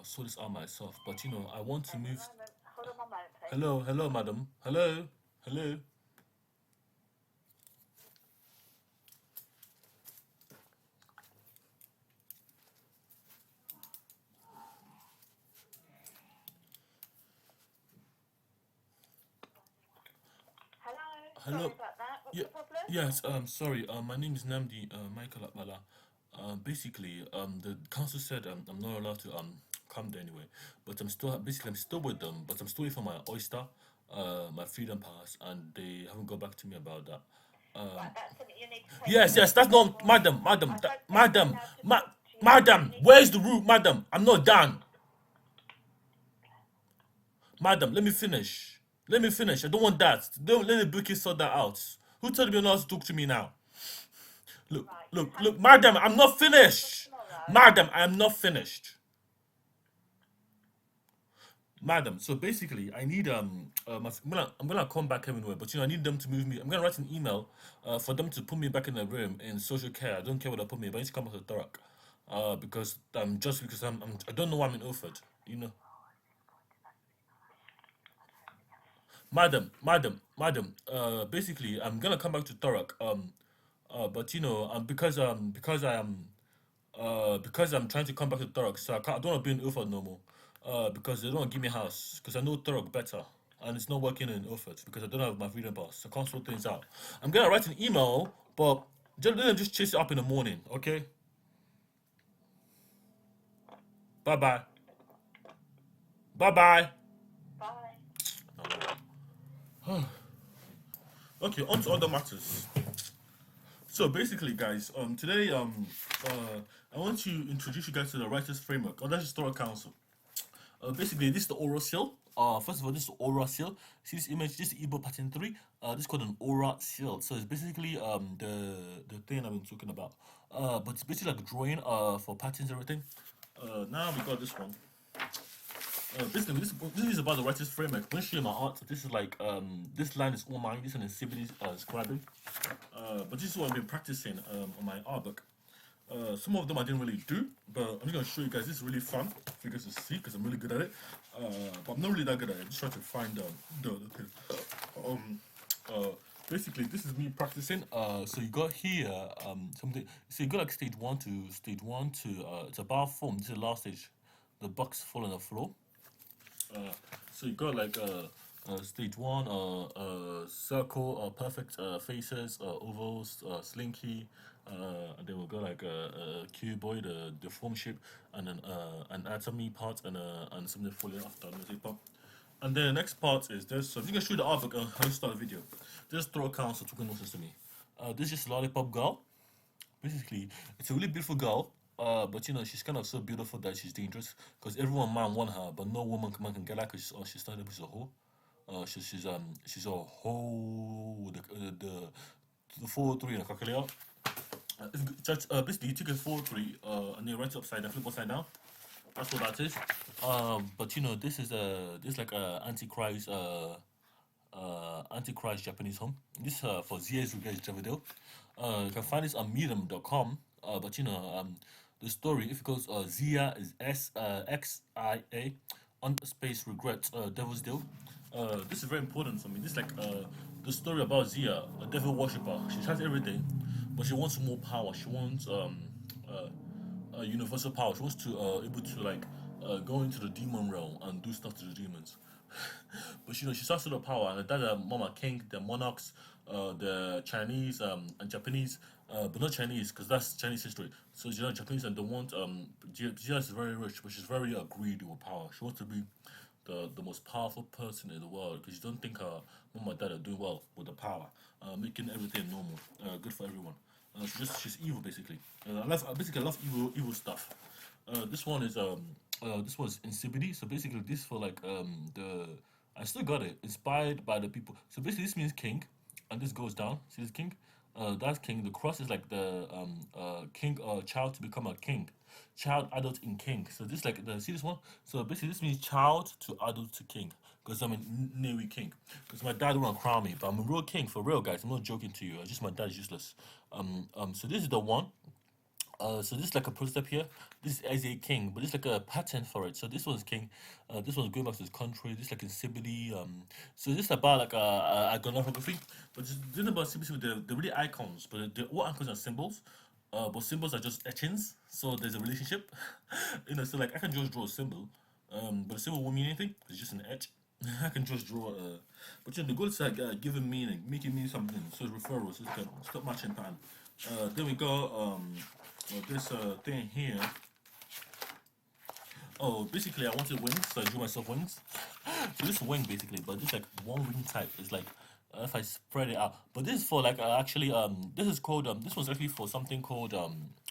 sort this out myself. But you know, I want to One move. moment. Hold on one moment, please. Hello, hello, madam. Hello, hello. Hello. Sorry Hello. about that. What's Yeah, the problem? yes. Sorry. My name is Namdi Michael Akbala. Basically, the council said I'm not allowed to come there anyway. But I'm still with them. But I'm still waiting for my oyster, my freedom pass, and they haven't got back to me about that. Right, that's something you need to take to Yes, the yes. That's office. not, madam, madam, I don't think I'm madam, allowed to talk to you. You madam. need to. Where's the room, madam? I'm not done, madam. Let me finish. Let me finish. I don't want that. Don't let the bookie sort that out. Who told me you're not to talk to me now? Look, Right, you look, have look, to take madam, this I'm to the not office for finished. tomorrow. Madam, I'm not finished. Madam, so basically, I need I'm gonna come back anyway, but you know I need them to move me. I'm gonna write an email, for them to put me back in the room in social care. I don't care where they put me, but I need to come back to Thurrock, because just because I don't know why I'm in Ilford, you know. Madam, basically, I'm gonna come back to Thurrock, but you know, because I'm trying to come back to Thurrock, so I don't want to be in Ilford no more. Because they don't want to give me a house, because I know Thurrock better, and it's not working in Ilford because I don't have my freedom pass. So I can't sort things out. I'm gonna write an email, but just let them just chase it up in the morning, okay? Bye bye. Bye bye. Bye. Okay, on to other matters. So basically, guys, today I want to introduce you guys to the Writers Framework, or that's Historic Council. Basically, this is the aura seal. First of all, this is the aura seal. See this image? This is Igbo pattern 3. This is called an aura seal. So it's basically the thing I've been talking about. But it's basically like a drawing for patterns and everything. Now we got this one. Basically, this is about the writer's framework. When showing my art, this is like this line is all mine. This is an Siboney's scribing. But this is what I've been practicing on my art book. Some of them I didn't really do, but I'm just gonna show you guys. This is really fun for you guys to see because I'm really good at it. But I'm not really that good at it. I'm just trying to find the thing. Um, uh, basically, this is me practicing. So you got here something. So you got like stage 1 to it's a bar form. This is the last stage. The box fall on the floor. So you got like stage 1, circle, perfect faces, ovals, slinky, and then we'll go like a cuboid, the form shape, and then an anatomy part, and something falling after music part. And then the next part is this. So if you can show the artwork, how to start the video. Just throw a council talking nonsense to me. This is just a lollipop girl. Basically, it's a really beautiful girl. But you know, she's kind of so beautiful that she's dangerous because everyone man want her, but no woman man can get her because she's started she's a whore. She's a whole the 403 in a calculator. If you, basically you take a 403 and you write it upside down, flip upside down. That's what that is. But you know, this like a Antichrist Japanese home. This for Zia's Rega's Javidil. You can find this on medium.com. But you know, the story, if it goes Zia is Xia on space regret Devil's Deal. This is very important for me. This is like the story about Zia, a devil worshipper. She has everything, but she wants more power. She wants universal power. She wants to able to like go into the demon realm and do stuff to the demons. But you know, she starts with the power, and her dad, Mama King, the monarchs, the Chinese and Japanese, but not Chinese because that's Chinese history. So you know, Japanese and they want Gia is very rich, but she's very greedy with power. She wants to be the most powerful person in the world because she don't think her mom and dad are doing well with the power, making everything normal, good for everyone. She's evil basically. I love evil stuff. This was Insipidi. So basically this for like the I still got it inspired by the people. So basically this means king, and this goes down. See this king? That's king. The cross is like the king child to become a king, child adult in king. So this like the see this one. So basically this means child to adult to king. Because I'm a Navy king. Because my dad won't crown me, but I'm a real king for real, guys. I'm not joking to you. Just my dad's useless. So this is the one. So this is like a prototype here. This is as a king, but it's like a pattern for it. So this one's king. This one's going back to his country. This is like in Sibylle. So this is about like iconography, but it's thing about Sibylle, they're really icons, but all icons are symbols. But symbols are just etchings. So there's a relationship. So like I can just draw a symbol, but a symbol won't mean anything. It's just an etch. I can just draw. But the goal is like giving meaning, making mean something. So it's referrals. So it's like stop matching pattern. Then we go this thing here. Oh, basically I wanted wings, so I drew myself wings. So this is wing basically, but this like one wing type. It's like if I spread it out. But this is for like actually this is called this was actually for something called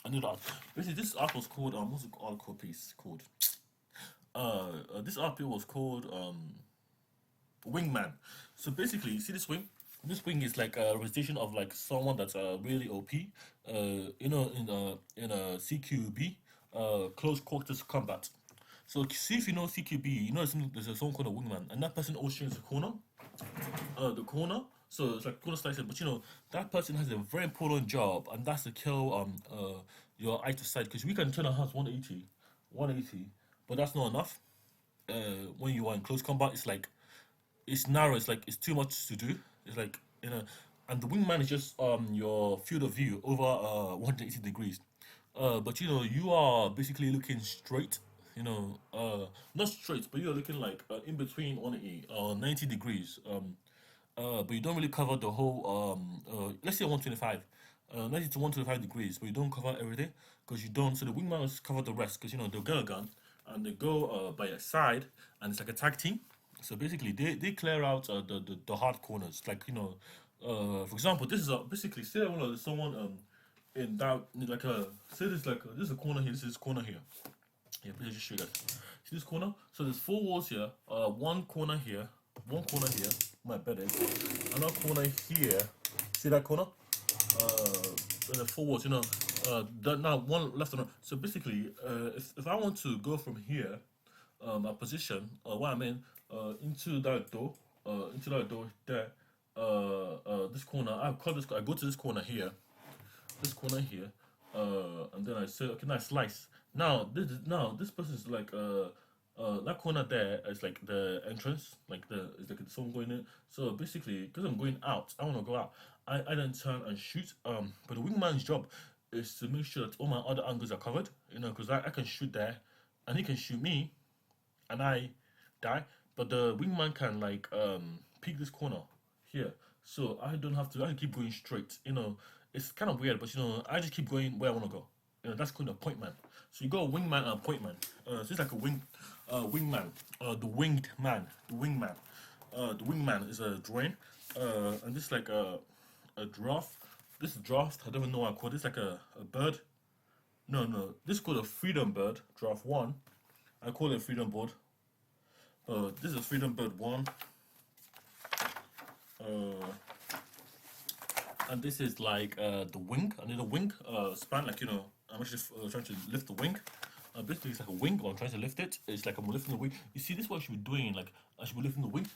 another art. Basically this art was called what's the art called piece called? This art piece was called wingman. So basically, you see this wing? This wing is like a representation of like someone that's really OP. In a CQB, close quarters combat. So see if you know CQB, you know there's someone called a wingman, and that person always trains the corner. The corner. So it's like corner slicer, but that person has a very important job, and that's to kill your eye to side because we can turn our house 180, but that's not enough. When you are in close combat, it's narrow. It's like it's too much to do. It's like and the wingman is just your field of view over 180 degrees. But you are basically looking straight. Not straight, but you're looking like in between 180 90 degrees. But you don't really cover the whole. Let's say 125. 90 to 125 degrees, but you don't cover everything because you don't. So the wingman will cover the rest because they'll get a gun and they go by your side, and it's like a tag team. So basically, they clear out the hard corners. Like for example, this is basically say I want someone in that like a say this like this is a corner here. This is corner here. Yeah, please just show you guys. See this corner? So there's four walls here. One corner here. One corner here. My bed is. Another corner here. See that corner? And the four walls. Now one left and right. So basically, if I want to go from here, a position, where I'm in, into that door, there, this corner. I call this. I go to this corner here. This corner here, and then I say, okay, now I slice. Now this person is like that corner there is like the entrance, like it's like someone going in. So basically, because I'm going out, I want to go out. I then turn and shoot. But the wingman's job is to make sure that all my other angles are covered. Because I can shoot there, and he can shoot me, and I die. But the wingman can like peek this corner here, so I don't have to. I can keep going straight. It's kind of weird, but I just keep going where I want to go. That's called a point man. So you got a wingman and a point man. So it's like a wingman. The winged man. The wingman. The wingman is a drawing. And this is like a draft. This is draft. I don't even know what I call it. It's like a bird. No. This is called a freedom bird. Draft 1. I call it a freedom board. This is freedom bird 1. And this is like the wing. And then the wing span, like I'm actually trying to lift the wing. Basically, it's like a wing, or I'm trying to lift it. It's like I'm lifting the wing. You see, this is what I should be doing. Like I should be lifting the wing.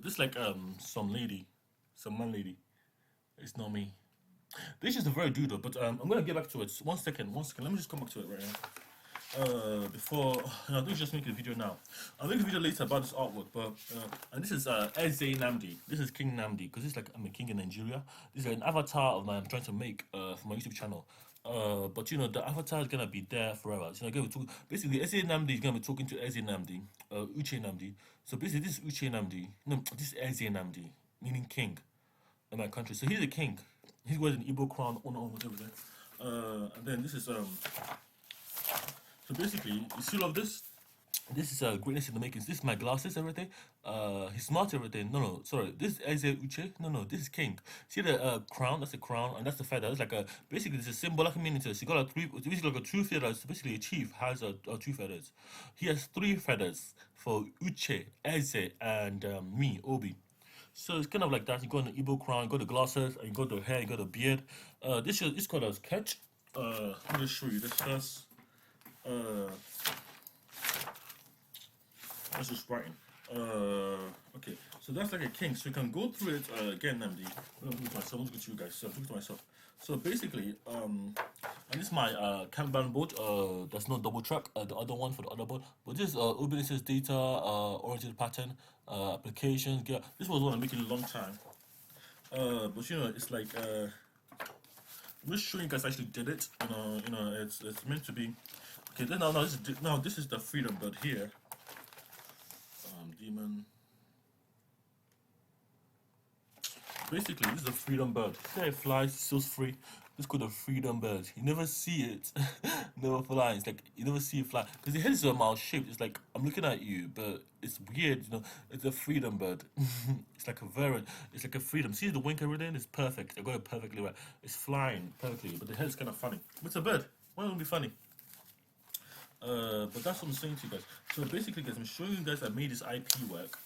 This is like some man lady. It's not me. This is a very dude, but I'm gonna get back to it. One second. Let me just come back to it right now. Before I think just make a video now. I'll make a video later about this artwork, but and this is Eze Namdi. This is King Namdi because it's like I'm a king in Nigeria. This is an avatar of mine I'm trying to make for my YouTube channel. But the avatar is gonna be there forever. So basically Eze Namdi is gonna be talking to Eze Namdi, Uche Namdi. So basically this is Uche Namdi. No, this is Eze Namdi, meaning king in my country. So he's a king. He's wearing an Igbo crown on almost everything. And then this is so basically, you see all of this? This is greatness in the making. This is my glasses, everything. He's smart, everything. No, sorry. This is Eze Uche. No, this is king. See the crown? That's the crown, and that's the feather. It's like basically, it's a symbolic meaning to this. You got a three. It's basically like a two feathers. Basically, a chief has two feathers. He has three feathers for Uche, Eze, and me, Obi. So it's kind of like that. You got an Igbo crown, you got the glasses, and you got the hair, you got the beard. This is called a sketch. Let me just show you this first. That's just writing. Okay, so that's like a king. So you can go through it again, Namdi. I'm going to myself. I'm going to you guys. So I'm going to myself. So basically, and this is my Kanban board. There's no double track. The other one for the other board, but this Ubuntu's data oriented pattern applications. Yeah, this was one I'm making a long time. But you know, it's like I'm just showing you guys actually did it. It's meant to be. Okay, then now this is the freedom bird here. Demon. Basically, this is a freedom bird. See how it flies, so free. This is called a freedom bird. You never see it, never fly. It's like you never see it fly because the head is a mouse shaped. It's like I'm looking at you, but it's weird. You know, it's a freedom bird. It's like a variant. It's like a freedom. See the wink everything is perfect. I got it perfectly right. It's flying perfectly, but the head is kind of funny. It's a bird. Why would it be funny? But that's what I'm saying to you guys. So basically, guys, I'm showing you guys I made this IP work.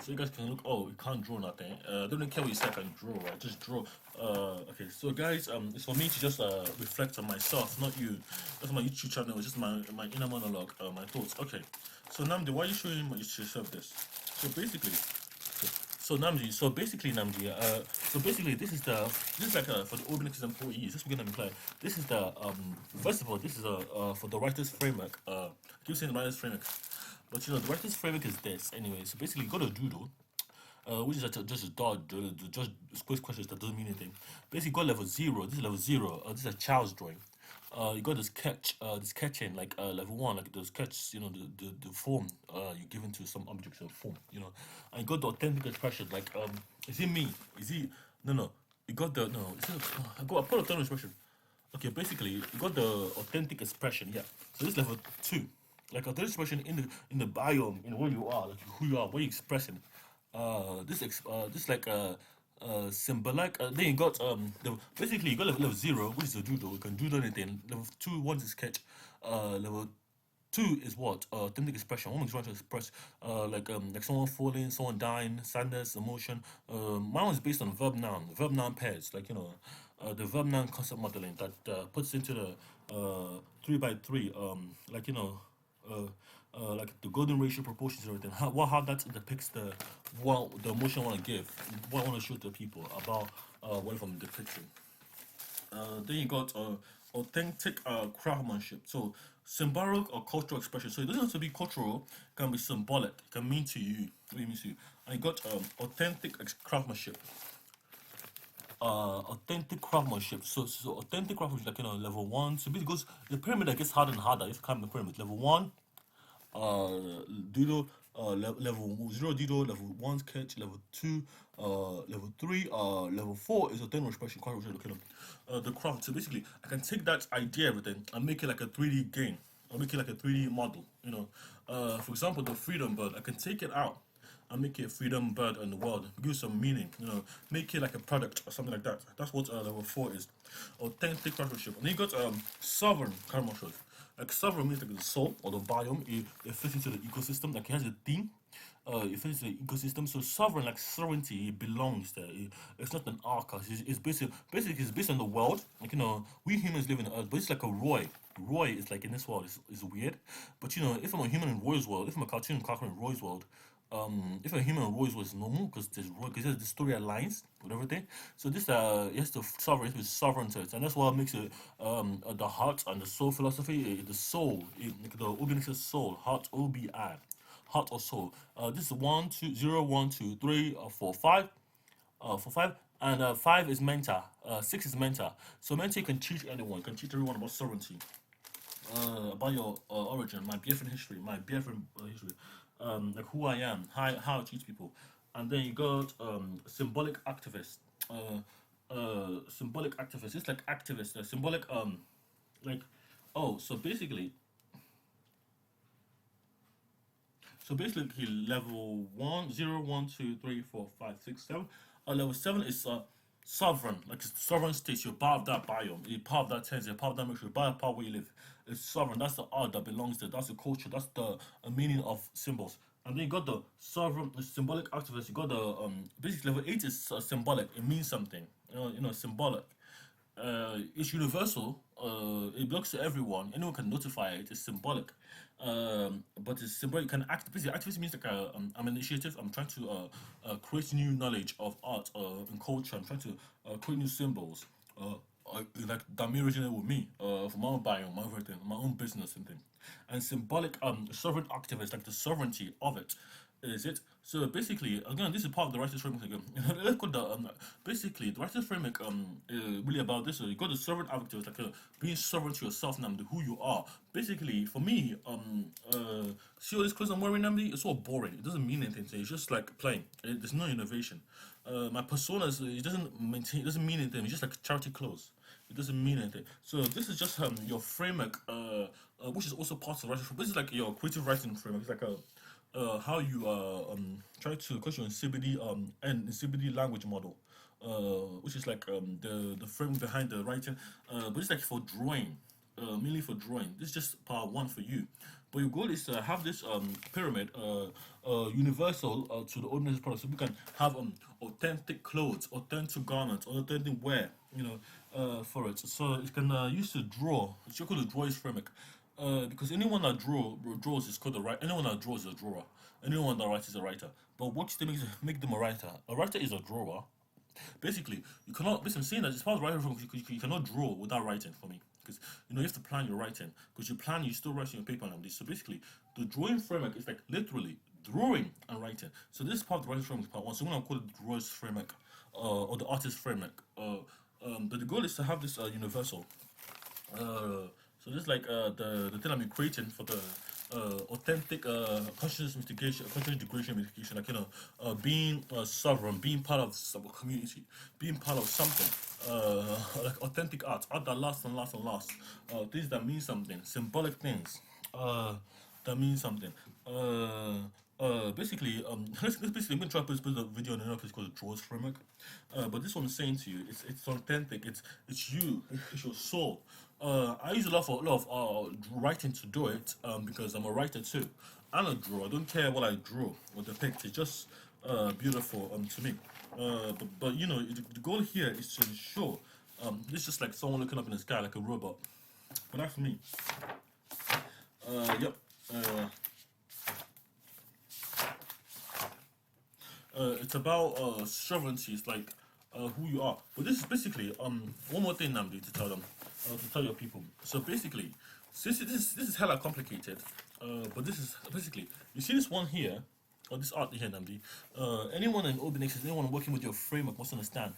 So you guys can look. Oh, you can't draw nothing. Don't really care what you say. I can draw. Right? Just draw. Okay. So guys, it's for me to just reflect on myself, not you. That's my YouTube channel. It's just my inner monologue, my thoughts. Okay. So Namdi, why are you showing yourself this? So basically. So Namdi, so basically this is like for the Obelix employees. This we're gonna imply. This is the first of all, this is for the writers framework. I keep saying the writers framework, but you know the writers framework is this anyway. So basically, you got a doodle, which is just a dot, just square questions that doesn't mean anything. Basically, you got level 0. This is level 0. This is a child's drawing. You got the sketch, the sketching, like level 1, like the sketch, you know, the form you give into some objects or form, you know. And you got the authentic expression, like is it me? Is he? No. You got the no. I put authentic expression. Okay, basically you got the authentic expression. Yeah. So this level 2, like authentic expression in the biome, in where you are, like who you are, what you expressing. This like symbolic. Then you got basically you got level 0, which is a doodle. You can doodle anything. Level 2, one is sketch. Level 2 is what? Authentic expression. One is trying to express like someone falling, someone dying, sadness, emotion. Mine was based on verb noun pairs. Like you know, the verb noun concept modeling that puts into the 3 by 3. Like you know. Like the golden ratio proportions and everything. How that depicts the emotion I want to give, what I want to show to people about what I'm depicting. Then you got authentic craftsmanship. So symbolic or cultural expression. So it doesn't have to be cultural. It can be symbolic. It can mean to you. What it means to you. And you got authentic craftsmanship. Authentic craftsmanship. So authentic craftsmanship, like you know, level 1. So it goes the pyramid that gets harder and harder. If you climb the pyramid, level 1. Doodle, level 0 doodle, level 1 sketch, level 2, level 3, level 4 is a general expression, the craft. So basically, I can take that idea, everything, and make it like a 3D game. I'll make it like a 3D model, you know. For example, the freedom bird, I can take it out and make it a freedom bird in the world, give it some meaning, you know, make it like a product or something like that. That's what level 4 is. Authentic craftsmanship. And then you got sovereign craftsmanship. Like sovereign means like the soul or the biome. It fits into the ecosystem. Like it has a theme. It fits into the ecosystem. So sovereign, like sovereignty, it belongs there. It's not an arca. It's basically it's based on the world. Like you know, we humans live in the earth, but it's like a Roy. Roy is like in this world is weird. But you know, if I'm a human in Roy's world, if I'm a cartoon character in Roy's world, if a human Roy's was normal because the story aligns with everything. So this it has to sovereign with sovereign to it, and that's what makes it the heart and the soul philosophy. The soul, like the Obinix soul, heart OBI, heart or soul. This is 1 2 0 1 2 3 4 5. For 5 and 5 is mentor. 6 is mentor. So mentor can teach anyone, can teach everyone about sovereignty, about your origin, my BFN history, history, like who I am, how I treat people, and then you got symbolic activist. Symbolic activist. It's like activist. Symbolic like oh so basically level 1 0 1 2 3 4 5 6 7. Level 7 is sovereign, like it's sovereign state. You're part of that biome, you're part of that tense, you're part of that mixture, you're part of where you live. It's sovereign. That's the art that belongs there. That's the culture. That's the meaning of symbols. And then you got the sovereign, the symbolic activist. You got the basically level 8 is symbolic. It means something. Symbolic. It's universal. It belongs to everyone. Anyone can notify it. It's symbolic. But it's symbolic. You can act. Basically, activist means like I'm an initiative. I'm trying to create new knowledge of art and culture. I'm trying to create new symbols. like that may originate with me, for my own bio, my everything, my own business and thing. And symbolic sovereign activist, like the sovereignty of it, is it. So basically, again, this is part of the righteous framework again. Let's go the basically the righteous framework really about this. You got the sovereign activist, like being sovereign to yourself now, who you are. Basically, for me, see all these clothes I'm wearing, Namdi, it's all boring. It doesn't mean anything. It's just like plain. There's no innovation. My persona it doesn't maintain. It doesn't mean anything. It's just like charity clothes. It doesn't mean anything. So this is just your framework, which is also part of the writing framework. This is like your creative writing framework. It's like a how you try to question your CBD and CBD language model, which is like the framework behind the writing, but it's like for drawing, mainly for drawing. This is just part one for you, but your goal is to have this pyramid universal to the ordinary product, so we can have authentic clothes, authentic garments, authentic wear, for it. So it can use to draw. It's called the drawers framework. Because anyone that draws is called a writer. Anyone that draws is a drawer. Anyone that writes is a writer. But what make them a writer? A writer is a drawer. Basically, you cannot. Basically, I'm saying that as far as writing, you cannot draw without writing for me. Because you have to plan your writing. Because you plan, you still writing your paper and this. So basically, the drawing framework is like literally drawing and writing. So this is part of the writing framework, part one. So I'm gonna call it the drawers framework, or the artist framework. But the goal is to have this universal. So this is like the thing I'm creating for the authentic consciousness mitigation, conscious integration mitigation, like being sovereign, being part of a community, being part of something, like authentic art that lasts and lasts and lasts, things that mean something, symbolic things, that mean something. Basically, let's basically, I'm gonna try to put a video on another place called the Drawers Framework. But this one I'm saying to you, it's authentic. It's you. It's your soul. I use a lot of writing to do it because I'm a writer too. And a drawer. I don't care what I draw or depict. It's just beautiful to me. But the goal here is to ensure this is just like someone looking up in the sky like a robot. But that's me. Yep. It's about sovereignty. It's like who you are. But this is basically one more thing I'm going to tell them, to tell your people. So basically, this is hella complicated. But this is basically, you see this one here, or this art here, Namdi. Anyone in OpenX, anyone working with your framework must understand.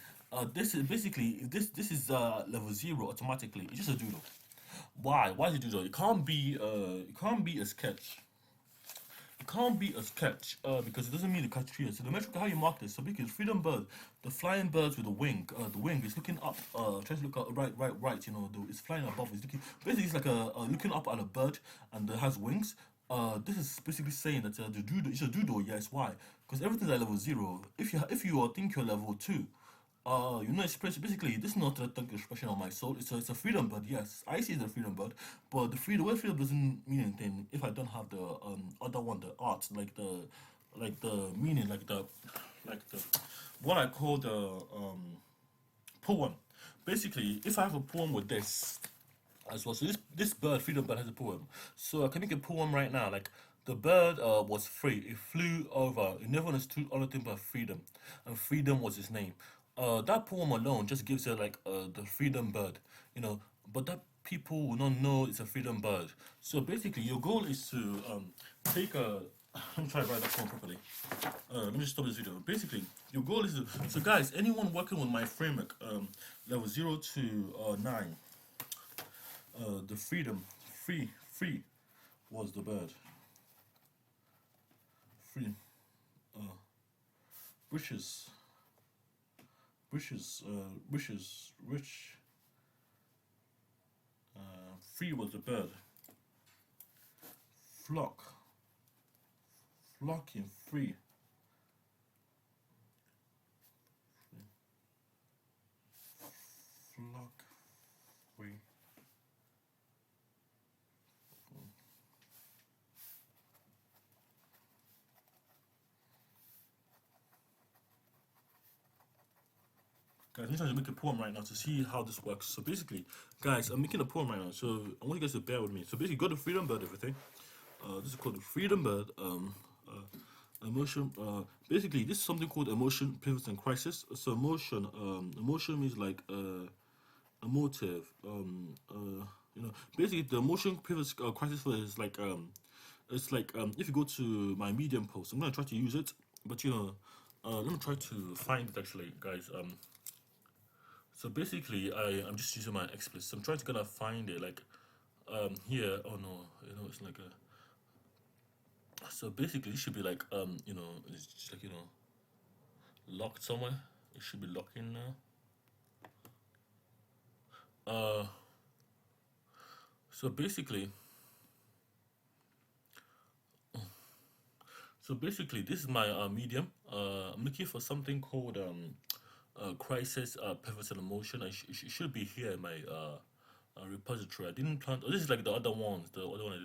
This is basically, if this is level 0 automatically. It's just a doodle. Why? Why is it doodle? It can't be. It can't be a sketch. It can't be a sketch because it doesn't mean the criteria. So the metric, how you mark this. So because freedom bird, the flying birds with the wing is looking up, tries to look up right. It's flying above. It's looking basically it's like a looking up at a bird and it has wings. This is basically saying that the doodle is a doodle. Yes, why? Because everything's at level 0. If you think you're level 2. Basically, this is not a tongue expression of my soul. It's a freedom bird. Yes, I see the freedom bird, but the word freedom doesn't mean anything if I don't have the other one, the art, like the meaning, like the what I call the poem. Basically, if I have a poem with this as well, so this bird, freedom bird, has a poem. So I can make a poem right now, like. The bird was free. It flew over. It never understood anything but freedom, and freedom was his name. That poem alone just gives it like the freedom bird, But that people will not know it's a freedom bird. So basically, your goal is to take a. Let me try to write that poem properly. Let me just stop this video. Basically, your goal is to. So guys, anyone working with my framework, level 0 to 9, the free was the bird. Free, wishes, rich, free was the bird. Flocking, free. Flock, free. Guys, I'm trying to make a poem right now to see how this works. So basically, guys, I'm making a poem right now. So I want you guys to bear with me. So basically, go to freedom bird, everything. This is called the freedom bird. Emotion. Basically, this is something called emotion, pivots, and crisis. So emotion. Emotion means like a motive. Basically the emotion pivot crisis for is like it's like if you go to my Medium post, I'm gonna try to use it, but let me try to find it actually, guys. So basically, I'm just using my explicit. I'm trying to kind of find it like here. Oh no, it's like a. So basically, it should be like it's just like locked somewhere. It should be locked in now. Uh, so basically, this is my medium. I'm looking for something called crisis pivotal emotion. It should be here in my repository. I didn't plan. Oh, this is like the other ones. The other one I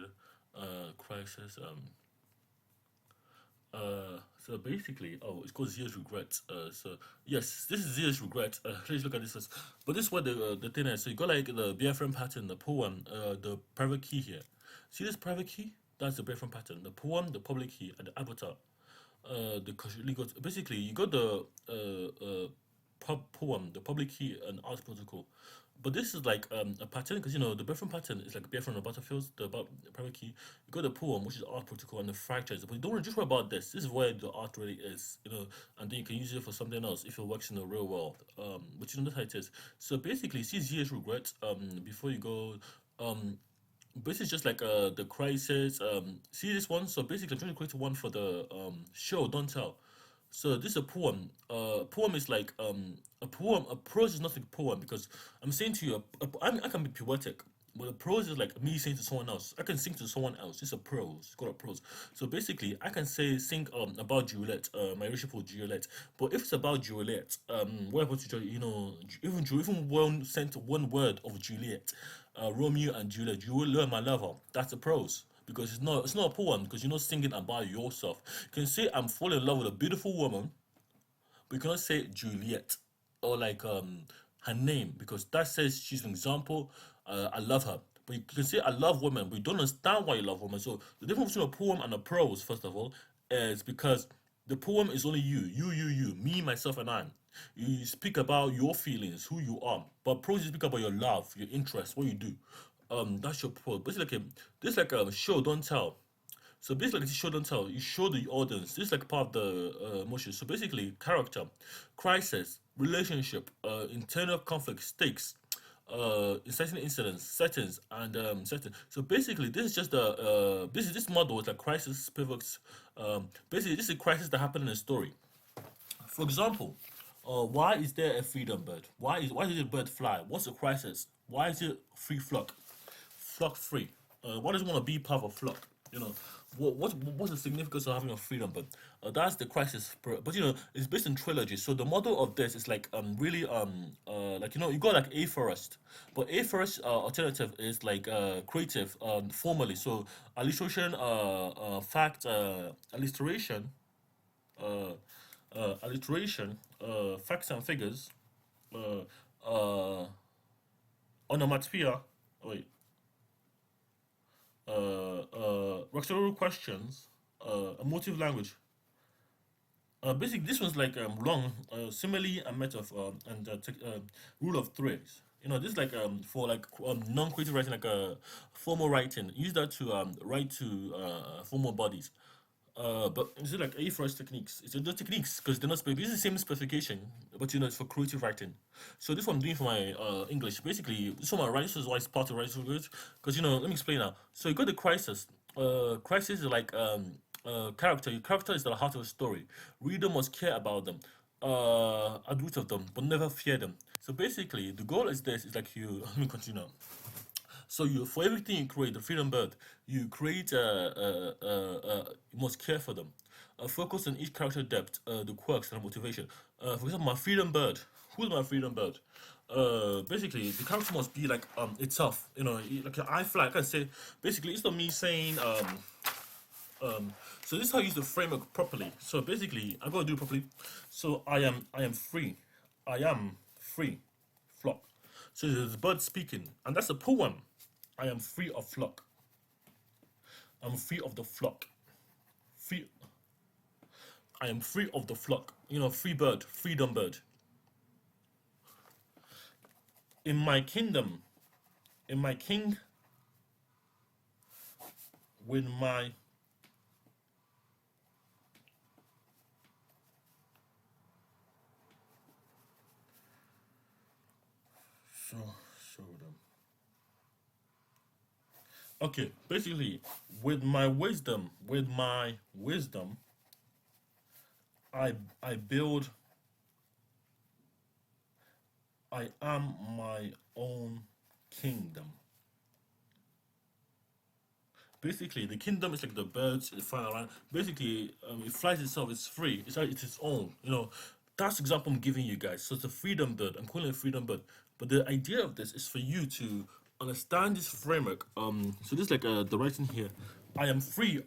did. Crisis. So basically, oh, it's called Zero's Regret. So yes, this is Zero's Regret. Let's look at this first. But this is what the thing is. So you got like the BFM pattern, the poem, the private key here. See this private key? That's the BFM pattern. The poem, the public key, and the avatar. Legal. Basically, you got the poem, the public key, and art protocol. But this is like a pattern because the different pattern is like different battlefields, the private key. You got the poem, which is art protocol, and the fractures. But you don't just worry about this. This is where the art really is, and then you can use it for something else if it works in the real world. But that's how it is. So basically, see ZH regret. Before you go, basically just like the crisis. See this one. So basically, I'm trying to create one for the show. Don't tell. So this is a poem. Poem is like a poem. A prose is not like a poem because I'm saying to you, I can be poetic, but a prose is like me saying to someone else. I can sing to someone else. It's a prose. It's called a prose. So basically, I can sing about Juliet, my relationship with Juliet. But if it's about Juliet, what about even one sent one word of Juliet, Romeo and Juliet, you will learn my lover. That's a prose because it's not a poem because you're not singing about yourself. You can say I'm falling in love with a beautiful woman, but you cannot say Juliet or like her name because that says she's an example. I love her, but you can say I love women, but you don't understand why you love women. So the difference between a poem and a prose, first of all, is because the poem is only you, me, myself, and I. You speak about your feelings, who you are, but prose you speak about your love, your interests, what you do. That's your prose. Basically, this like a show, don't tell. So basically, like, show don't tell. You show the audience. This is like part of the emotion. So basically, character, crisis, relationship, internal conflict, stakes, inciting incidents, settings, and settings. So basically, this is just the this model is like crisis pivots. Basically, this is a crisis that happened in a story. For example, why is there a freedom bird? Why did the bird fly? What's the crisis? Why is it free flock? Flock free. Why does it want to be part of a flock? What's the significance of having a freedom? But that's the crisis. But it's based in trilogy. So the model of this is like really like you got like A first, but A first alternative is like creative formally. So alliteration, fact, uh, facts and figures, uh, uh, onomatopoeia. Wait, rhetorical questions, emotive language. Basically, this one's like long, simile and metaphor, and rule of threes. This is like for like non-creative writing, like formal writing. Use that to write to formal bodies. But is it like A first techniques? It's the techniques because they're not it's the same specification, but it's for creative writing. So this one I'm doing for my English. Basically, this one I write. This is why it's part of writing language. Because let me explain now. So you got the crisis. Crisis is like character. Your character is the heart of the story. Reader must care about them, at root of them, but never fear them. So basically, the goal is this: is like you. Let me continue now. So for everything you create, the freedom bird, you create you must care for them. Focus on each character depth, the quirks and the motivation. For example, my freedom bird. Who's my freedom bird? Basically, the character must be like itself. Like I fly. I can say basically it's not me saying so this is how you use the framework properly. So basically, I'm gonna do it properly. So I am free. I am free. Flock. So there's a bird speaking, and that's a poem. I am free of flock. I'm free of the flock. Free. I am free of the flock. Free bird, freedom bird. in my kingdom, in my king, with my so show them. Okay, basically, with my wisdom, I I build. I am my own kingdom. Basically, the kingdom is like the birds it fly around. Basically, it flies itself. It's free. It's its own. You know, that's the example I'm giving you guys. So it's a freedom bird. I'm calling it a freedom bird. But the idea of this is for you to understand this framework. So this is like the writing here. I am free.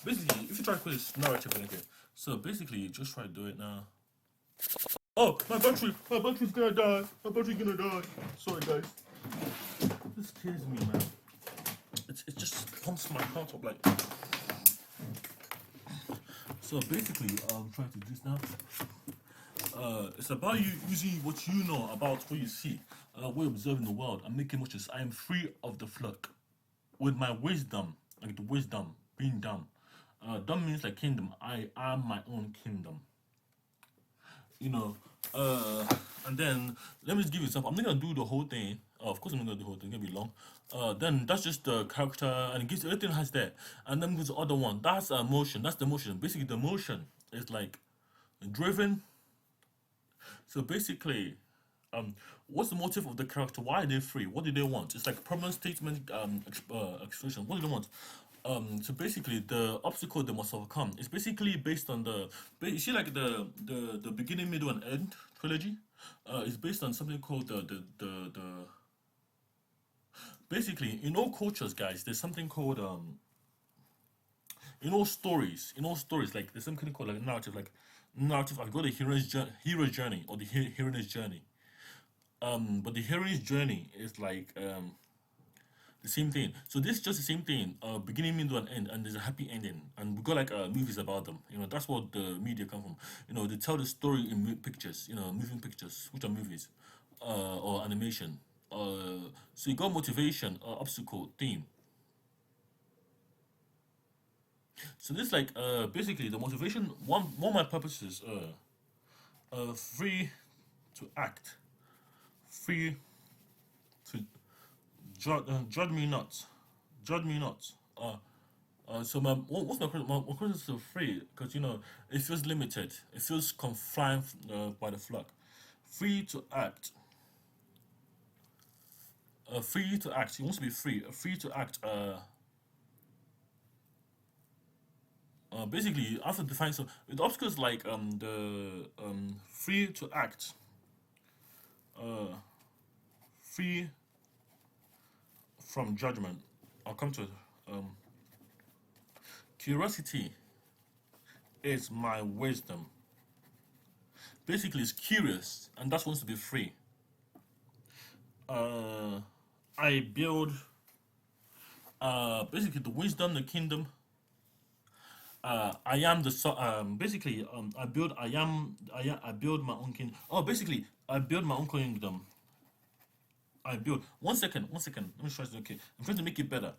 Basically, if you try to put this narrative in here, so basically, just try to do it now. Oh, my battery's gonna die. My battery's gonna die. Sorry, guys. This kills me, man. It just pumps my heart up like. So basically, I'm trying to do this now. It's about you using what you know about what you see, what you observe in the world, and making much. I am free of the flock, with my wisdom, like the wisdom being dumb. Dumb means like kingdom. I am my own kingdom. You know, and then let me just give you some. I'm not gonna do the whole thing. Of course, I'm not gonna do the whole thing. It's gonna be long. Then that's just the character, and it gives everything has that. And then there's the other one. That's motion. That's the motion. Basically, the motion is like driven. So basically, what's the motive of the character? Why are they free? What do they want? It's like permanent statement expression. What do they want? So basically, the obstacle they must overcome is basically based on you see, like the beginning, middle, and end trilogy. Is based on something called the. Basically, in all cultures, guys, there's something called in all stories, like there's something called like narrative, like narrative. I've got the hero's journey or the heroine's journey. But the heroine's journey is like the same thing. So this is just the same thing. Beginning, middle, and end, and there's a happy ending. And we got like movies about them. You know, that's what the media come from. You know, they tell the story in pictures. You know, moving pictures, which are movies, or animation. So you got motivation, obstacle, theme. So this like basically the motivation. One of my purposes. Free to act, free to judge me not, judge me not. So what's my question is so free because you know it feels limited, it feels confined by the flock. Free to act, free to act. He wants to be free, free to act. Basically, you have to define so the obstacle is like the free to act, uh, free from judgment. I'll come to it. Curiosity is my wisdom. Basically, it's curious, and that wants to be free. Uh, I build basically the wisdom, the kingdom. I am the basically I build I build my own kingdom. Oh, basically I build my own kingdom. I build. One second, one second. Let me try to. Okay, I'm trying to make it better.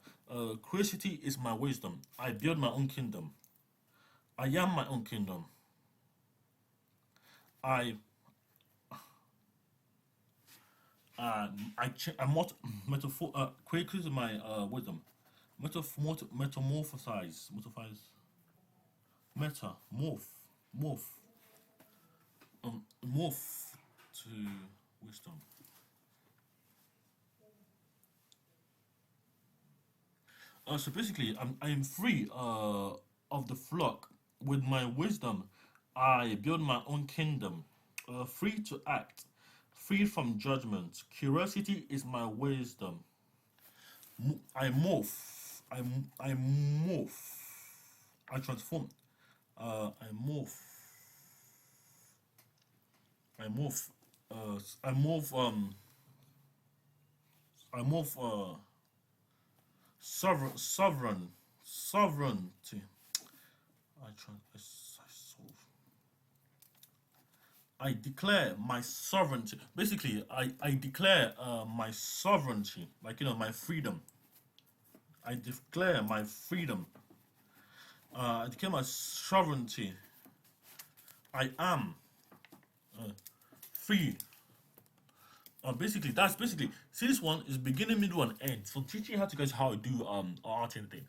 Curiosity is my wisdom. I build my own kingdom. I am my own kingdom. I I'm what metaphor. Creativity is my wisdom. Metamorphosize. Morph. Morph. Morph to wisdom. So basically, I'm free of the flock. With my wisdom, I build my own kingdom. Free to act, free from judgment. Curiosity is my wisdom. I morph. I morph. I transform. I morph. I morph. I morph. I morph. Sovereignty. I solve. I declare my sovereignty. Basically, I declare my sovereignty, like my freedom. I declare my freedom. I declare my sovereignty. I am free. Basically, that's basically. See, this one is beginning, middle, and end. So teaching how to guys how to do art and thing.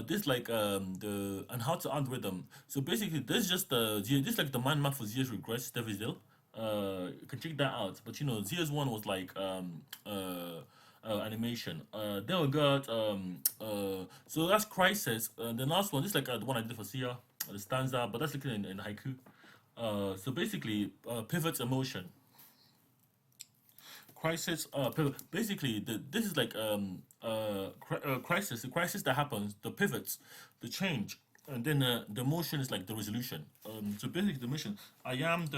This like the and how to add rhythm. So basically, this is just this like the mind map for Zia's regrets. Devisil. You can check that out. But Zia's one was like animation. Then we got so that's crisis. The last one, this is like the one I did for Sia, the stanza, but that's looking in haiku. So basically, pivots emotion. Crisis basically this is like crisis, the crisis that happens, the pivots, the change, and then the motion is like the resolution. So basically the mission, I am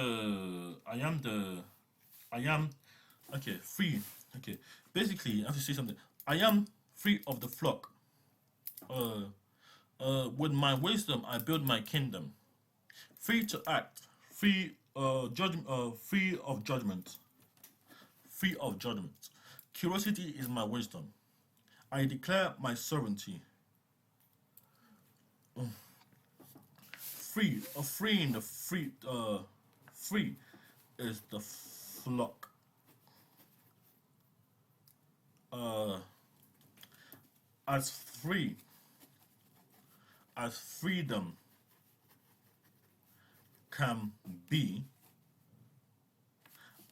okay, free. Okay, basically I have to say something. I am free of the flock. With my wisdom I build my kingdom, free to act, free judgment, free of judgment, free of judgment. Curiosity is my wisdom. I declare my sovereignty. Free, freeing the free, free is the flock. Uh, as free as freedom can be,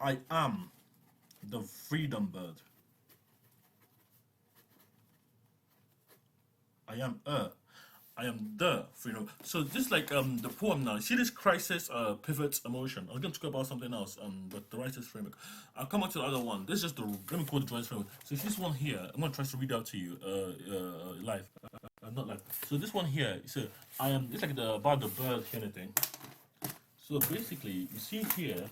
I am the freedom bird. I am the freedom. So this like the poem now. See this crisis pivots emotion. I was going to talk about something else but the writer's framework. I'll come back to the other one. This is just the let me call the drawings framework. So this one here, I'm gonna try to read out to you live. Not live. So this one here, so I am it's like the about the bird kind of thing. So basically you see here.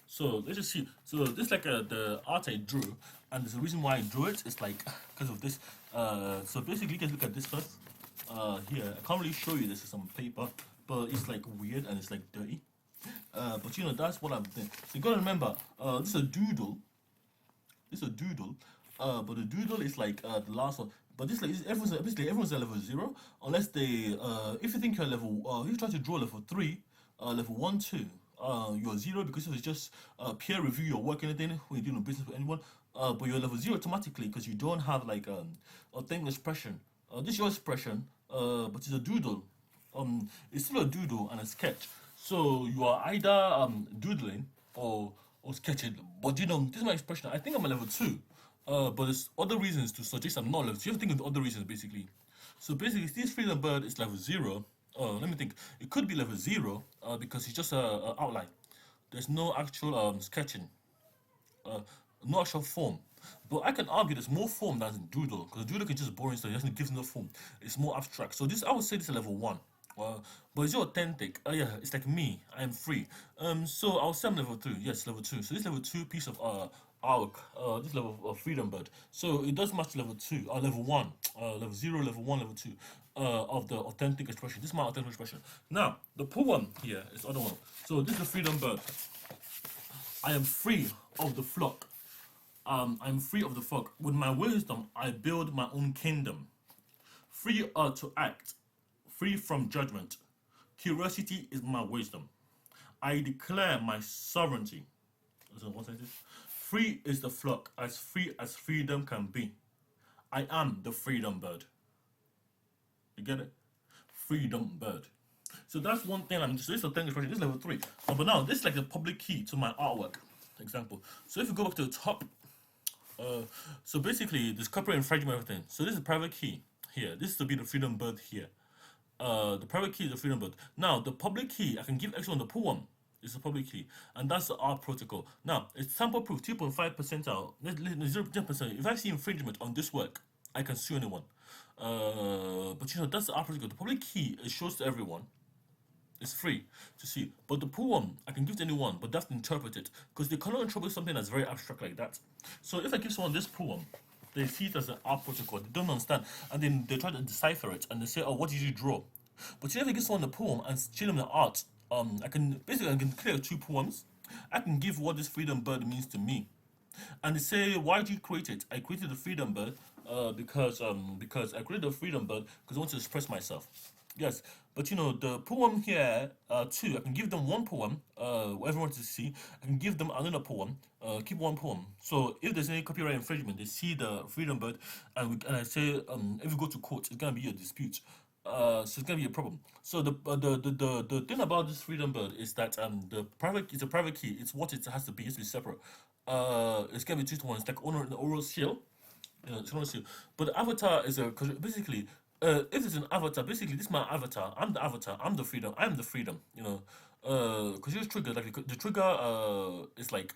So let's just see. So this like the art I drew, and there's a reason why I drew it. It's like because of this. So basically, you can look at this first. Here I can't really show you this is some paper, but it's like weird and it's like dirty. But that's what I'm doing. So you gotta remember, this is a doodle. This is a doodle. But the doodle is like the last one. But this like everyone's basically everyone's at level 0 unless they if you think you're level if you try to draw level 3, level 1, 2. You're 0 because it's just peer review your work and anything when you're doing business with anyone. But you're level 0 automatically because you don't have like a thing expression. This is your expression, but it's a doodle. It's still a doodle and a sketch. So you are either doodling or sketching. But this is my expression. I think I'm a level 2. But there's other reasons to suggest I'm not level 2. You have to think of the other reasons basically. So basically, this freedom bird is level 0. Let me think. It could be level 0 because it's just a outline. There's no actual sketching, no actual form. But I can argue there's more form than doodle because doodle can just boring stuff. It doesn't give no form. It's more abstract. So this I would say this is level 1. But it's authentic. Yeah, it's like me. I am free. So I'll say I'm level 2. Yes, level 2. So this level 2 piece of arc, this level of freedom bird. So it does match level 2, level 1, level 0, level 1, level 2 of the authentic expression. This is my authentic expression. Now, the poem here is the other one. So this is the freedom bird. I am free of the flock. I'm free of the flock. With my wisdom, I build my own kingdom. Free to act. Free from judgment. Curiosity is my wisdom. I declare my sovereignty. Free is the flock, as free as freedom can be. I am the freedom bird. You get it? Freedom bird. So that's one thing I'm just. This is the thing expression. This is level 3. But now this is like the public key to my artwork. Example. So if you go back to the top, so basically there's copyright infringement everything. So this is the private key here. This is to be the freedom bird here. The private key is the freedom bird. Now the public key I can give extra on the poem. It's the public key, and that's the art protocol. Now it's sample proof 2.5% out, 0.10%. If I see infringement on this work, I can sue anyone. But that's the art protocol. The public key it shows to everyone. It's free to see. But the poem I can give to anyone, but that's interpreted because they cannot interpret something that's very abstract like that. So if I give someone this poem, they see it as an art protocol. They don't understand, and then they try to decipher it, and they say, "Oh, what did you draw?" But if I give someone the poem and show them the art, I can create 2 poems. I can give what this freedom bird means to me, and they say, why did you create it? I created the freedom bird because I created the freedom bird because I want to express myself. Yes, but the poem here too. I can give them one poem, whatever I want to see. I can give them another poem, keep one poem. So if there's any copyright infringement, they see the freedom bird, and I say, if you go to court, it's gonna be a dispute. So it's gonna be a problem. So the thing about this freedom bird is that the private it's a private key. It's what it has to be. It's to be separate. It's gonna be two to one. It's like an oral seal. It's oral seal. But the avatar is a cause basically. If it's an avatar, basically this is my avatar. I'm the avatar. I'm the freedom. I'm the freedom. Because you trigger like the trigger is like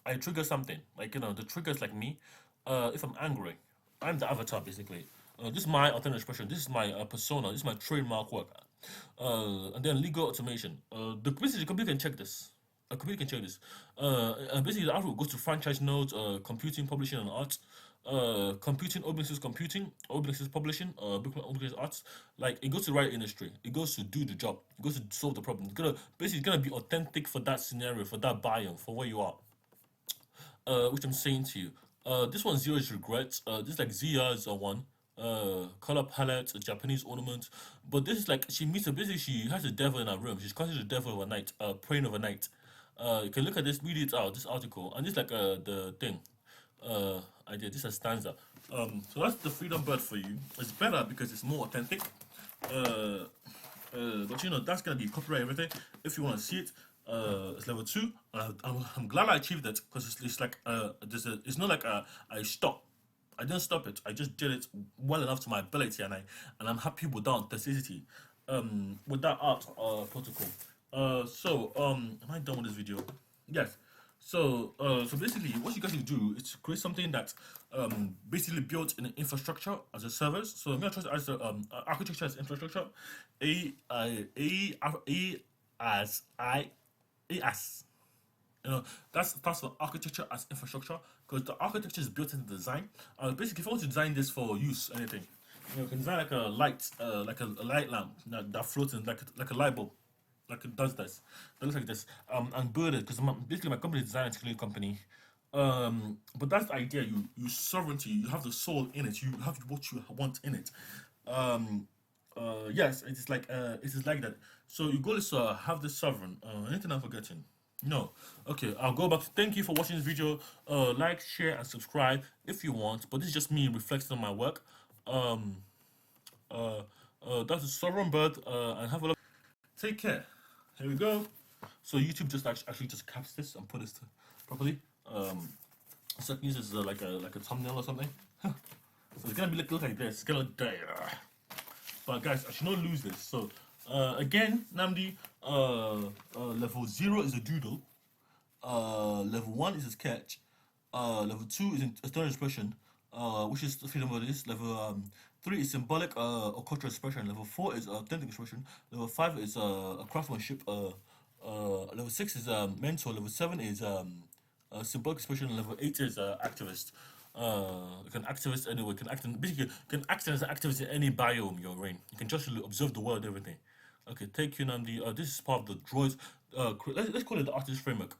I trigger something like the trigger is like me. If I'm angry, I'm the avatar basically. This is my authentic expression. This is my persona. This is my trademark work. And then legal automation. Basically the computer can check this. A computer can check this. Basically the output goes to franchise nodes, computing, publishing, and art. Computing, open source computing, open source publishing, open source arts. Like it goes to the right industry. It goes to do the job. It goes to solve the problem. It's gonna be authentic for that scenario, for that biome, for where you are. Which I'm saying to you. This one zero is regrets. This is like Zia's one. Color palette, a Japanese ornament. But this is like she meets a basically she has a devil in her room. She's considered the devil overnight, praying overnight. You can look at this, read it out, this article, and this like the thing. I did this as stanza. So that's the freedom bird for you. It's better because it's more authentic. But that's gonna be copyright everything. If you want to see it, it's level 2. I'm glad I achieved it because it's like it's not like I stop. I didn't stop it. I just did it well enough to my ability, and I'm happy with that authenticity. With that art protocol. Am I done with this video? Yes. So basically, what you guys need to do is to create something that basically built in an infrastructure as a service. So I'm gonna try to as the architecture as infrastructure, as I A as. That's for architecture as infrastructure because the architecture is built into design. Basically, if I want to design this for use, anything, you can design like a light, like a light lamp that floats in like a light bulb, like it does this. That looks like this. And build it because basically my company is a design and technology company. But that's the idea. You sovereignty. You have the soul in it. You have what you want in it. Yes, it is like that. So your goal is to have the sovereign. Anything I'm forgetting? No. Okay, I'll go back. Thank you for watching this video. Like, share, and subscribe if you want. But this is just me reflecting on my work. That's a sovereign bird. And have a look. Take care. Here we go. So YouTube just actually just caps this and put this properly. So I can use this as like a thumbnail or something. So it's gonna look like this. It's gonna look there. But guys, I should not lose this. So again, Namdi, level 0 is a doodle. Level 1 is a sketch. Level 2 is external expression, which is the freedom of this. Level 3 is symbolic or cultural expression. Level 4 is authentic expression. Level 5 is craftsmanship. Level 6 is mentor. Level 7 is symbolic expression. Level 8 is activist. You can activist anyway. Basically, you can act as an activist in any biome you're in. You can just observe the world, everything. Okay, thank you, Namdi. This is part of the droids. Let's call it the artist framework.